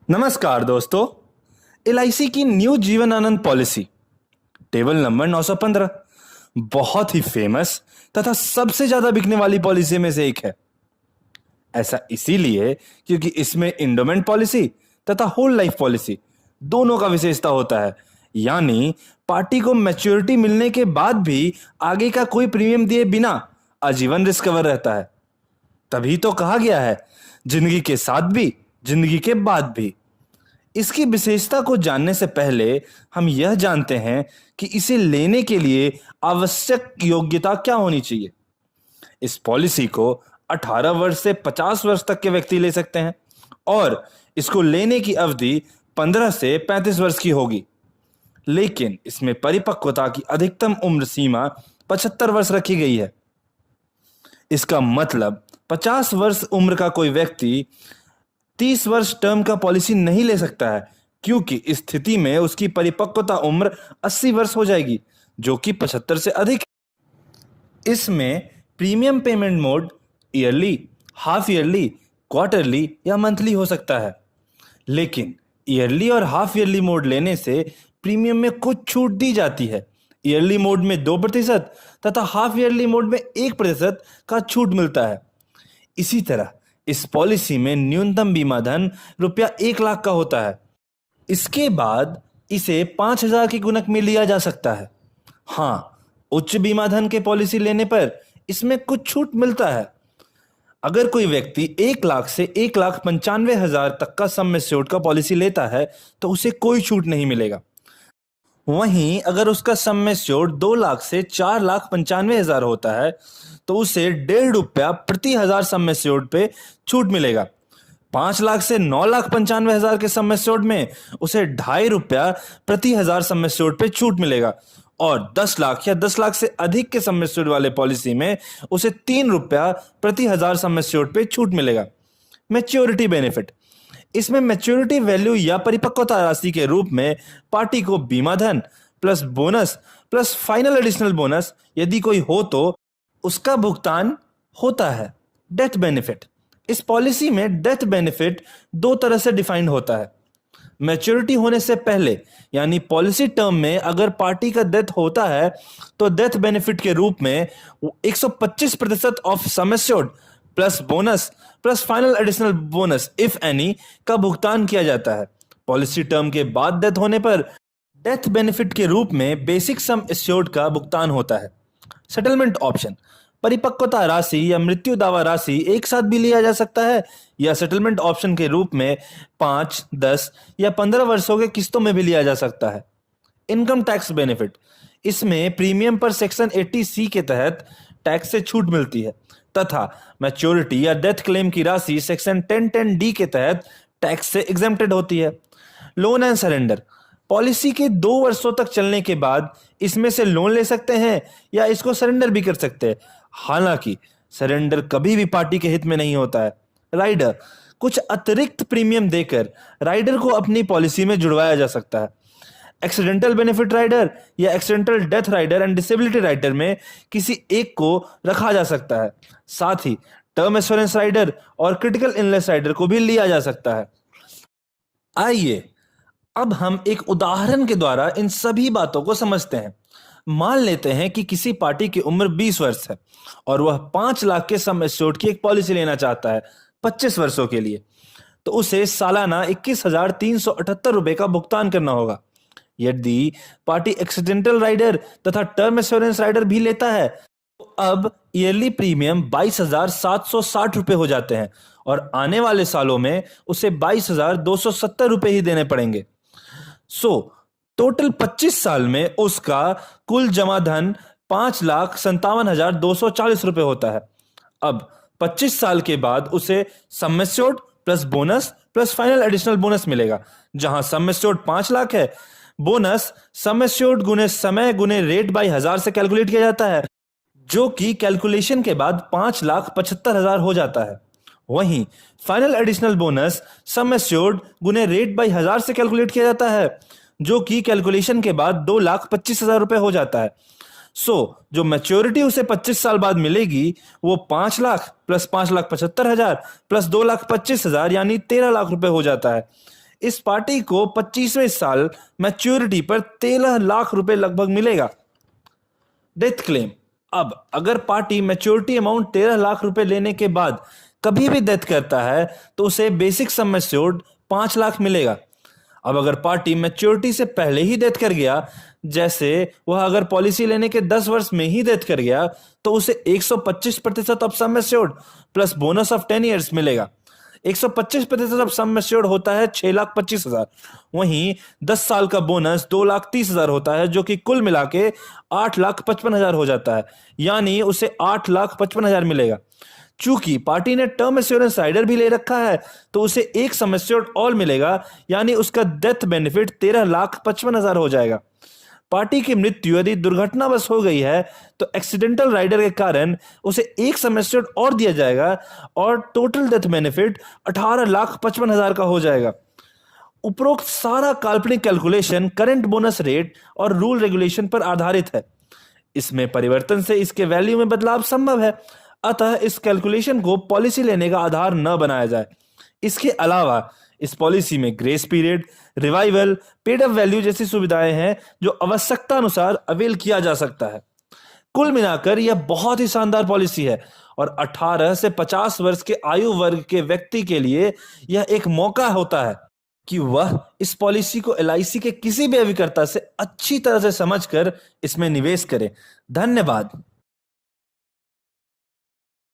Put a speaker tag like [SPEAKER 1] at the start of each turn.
[SPEAKER 1] नमस्कार दोस्तों। एलआईसी की new Jeevan Anand policy table number 915 बहुत ही फेमस तथा सबसे ज्यादा बिकने वाली पॉलिसी में से एक है। ऐसा इसीलिए क्योंकि इसमें इंडोमेंट पॉलिसी तथा होल लाइफ पॉलिसी दोनों का विशेषता होता है, यानी पार्टी को मैच्योरिटी मिलने के बाद भी आगे का कोई प्रीमियम दिए बिना आजीवन रिस्क कवर रहता है। तभी तो कहा गया है, जिंदगी के साथ भी जिंदगी के बाद भी। इसकी विशेषता को जानने से पहले हम यह जानते हैं कि इसे लेने के लिए आवश्यक योग्यता क्या होनी चाहिए। इस पॉलिसी को 18 वर्ष से 50 वर्ष तक के व्यक्ति ले सकते हैं और इसको लेने की अवधि 15 से 35 वर्ष की होगी, लेकिन इसमें परिपक्वता की अधिकतम उम्र सीमा 75 वर्ष रखी गई है। इसका मतलब 50 वर्ष उम्र का कोई व्यक्ति 30 वर्ष टर्म का पॉलिसी नहीं ले सकता है, क्योंकि इस स्थिति में उसकी परिपक्वता उम्र 80 वर्ष हो जाएगी, जो कि 75 से अधिक है। इसमें premium payment mode yearly, half yearly, quarterly या मंथली हो सकता है, लेकिन ईयरली और हाफ ईयरली मोड लेने से प्रीमियम में कुछ छूट दी जाती है। ईयरली मोड में 2% तथा हाफ ईयरली मोड में 1% का छूट मिलता है। इसी तरह इस पॉलिसी में न्यूनतम बीमा धन रुपया 1 लाख का होता है। इसके बाद इसे 5,000 की गुणक में लिया जा सकता है। हाँ, उच्च बीमा धन के पॉलिसी लेने पर इसमें कुछ छूट मिलता है। अगर कोई व्यक्ति 1 लाख से 1,95,000 तक का सम एश्योर्ड का पॉलिसी लेता है तो उसे कोई छूट नहीं मिलेगा। वहीं अगर उसका सम एश्योर्ड 2 लाख से 4,95,000 होता है तो उसे 1.5 रुपया प्रति हजार सम एश्योर्ड पे छूट मिलेगा। 5 लाख से 9,95,000 के सम एश्योर्ड में उसे 2.5 रुपया प्रति हजार सम एश्योर्ड पे छूट मिलेगा और 10 लाख या 10 लाख से अधिक के सम एश्योर्ड वाले पॉलिसी में उसे 3 रुपया प्रति हजार सम एश्योर्ड पे छूट मिलेगा। मैच्योरिटी बेनिफिट, इसमें मैच्योरिटी वैल्यू या परिपक्वता राशि के रूप में पार्टी को बीमा धन plus bonus plus final additional bonus यदि कोई हो तो उसका भुगतान होता है। डेथ बेनिफिट, इस पॉलिसी में डेथ बेनिफिट 2 तरह से डिफाइंड होता है। मैच्योरिटी होने से पहले यानी पॉलिसी टर्म में अगर पार्टी का डेथ होता है तो डेथ बेनिफिट के रूप में 125% of sum assured plus bonus plus final additional bonus if any का भुगतान किया जाता है। पॉलिसी टर्म के बाद डेथ होने पर डेथ बेनिफिट के रूप में बेसिक सम एश्योर्ड का भुगतान होता है। सेटलमेंट ऑप्शन, परिपक्वता राशि या मृत्यु दावा राशि एक साथ भी लिया जा सकता है या सेटलमेंट ऑप्शन के रूप में 5, 10 या 15 वर्षों के किस्तों में भी लिया जा सकता है। इनकम टैक्स बेनिफिट, इसमें प्रीमियम पर सेक्शन 80C के तहत टैक्स से छूट मिलती है तथा मैच्योरिटी या डेथ क्लेम की राशि सेक्शन 1010D के तहत टैक्स से एग्जेम्प्टेड होती है। लोन एंड सरेंडर, पॉलिसी के 2 वर्षों तक चलने के बाद इसमें से लोन ले सकते हैं या इसको सरेंडर भी कर सकते हैं। हालांकि सरेंडर कभी भी पार्टी के हित में नहीं होता है। राइडर, कुछ अतिरिक्त प्रीमियम देकर राइडर को अपनी पॉलिसी में जुड़वाया जा सकता है। एक्सीडेंटल बेनिफिट राइडर या accidental death rider and disability rider में किसी एक को रखा जा सकता है। साथ ही टर्म एश्योरेंस राइडर और क्रिटिकल इलनेस राइडर को भी लिया जा सकता है। आइए अब हम एक उदाहरण के द्वारा इन सभी बातों को समझते हैं। मान लेते हैं कि किसी पार्टी की उम्र 20 वर्ष है और वह 5 लाख के सम एश्योर्ड की एक पॉलिसी लेना चाहता है 25 वर्षों के लिए, तो उसे सालाना 21,378 रुपए का भुगतान करना होगा। यदि पार्टी एक्सीडेंटल राइडर तथा टर्म एश्योरेंस राइडर भी लेता है तो अब ईयरली प्रीमियम 22,760 रुपए हो जाते हैं और आने वाले सालों में उसे 22,270 रुपए ही देने पड़ेंगे। टोटल 25 साल में उसका कुल जमा धन 5,57,240 रुपए होता है। अब 25 साल के बाद उसे sum assured plus bonus plus final additional bonus मिलेगा, जहां सम एश्योर्ड 5 लाख है। बोनस सम एश्योर्ड गुने समय गुने रेट बाई 1000 से कैलकुलेट किया जाता है, जो कि कैलकुलेशन के बाद 5,75,000 हो जाता है। वहीं final additional bonus sum assured गुने रेट बाई 1000 से कैलकुलेट किया जाता है, जो कि कैलकुलेशन के बाद 2,25,000 रुपए हो जाता है। जो मैच्योरिटी उसे 25 साल बाद मिलेगी वो 5 लाख प्लस 5,75,000 प्लस 2,25,000 यानी 13 लाख रुपए हो जाता है। इस पार्टी को 25वें साल मैच्योरिटी पर 13 लाख रुपए लगभग मिलेगा। Death claim. अब अगर पार्टी मैच्योरिटी अमाउंट 13 लाख रुपए लेने के बाद कभी भी डेथ करता है तो उसे बेसिक सम एश्योर्ड 5 लाख मिलेगा। अब अगर पार्टी मैच्योरिटी से पहले ही डेथ कर गया, जैसे वह अगर पॉलिसी लेने के 10 वर्ष में ही डेथ कर गया, तो उसे 125% of sum assured plus bonus of 10 years मिलेगा। 125% ऑफ सम एश्योर्ड होता है 6,25,000। वहीं 10 साल का बोनस 2,30,000 होता है, जो कि कुल मिला के 8,55,000 हो जाता है, यानी उसे 8,55,000 मिलेगा। चूंकि पार्टी ने टर्म एश्योरेंस राइडर भी ले रखा है तो उसे एक सम एश्योर्ड ऑल मिलेगा, यानी उसका डेथ बेनिफिट 13,55,000 हो जाएगा। पार्टी की मृत्यु यदि दुर्घटनावश हो गई है तो एक्सीडेंटल राइडर के कारण उसे एक सम एश्योर्ड और दिया जाएगा और टोटल डेथ बेनिफिट 18,55,000 का हो जाएगा। उपरोक्त सारा काल्पनिक कैलकुलेशन करंट बोनस रेट और रूल रेगुलेशन पर आधारित है। इसमें परिवर्तन से इसके वैल्यू में बदलाव संभव है, अतः इस कैलकुलेशन को पॉलिसी लेने का आधार न बनाया जाए। इसके अलावा इस पॉलिसी में grace period, revival, paid up value जैसी सुविधाएं हैं जो आवश्यकता अनुसार अवेल किया जा सकता है। कुल मिलाकर यह बहुत ही शानदार पॉलिसी है और 18 से 50 वर्ष के आयु वर्ग के व्यक्ति के लिए यह एक मौका होता है कि वह इस पॉलिसी को एलआईसी के किसी भी अभिकर्ता से अच्छी तरह से समझकर इसमें निवेश करे। धन्यवाद।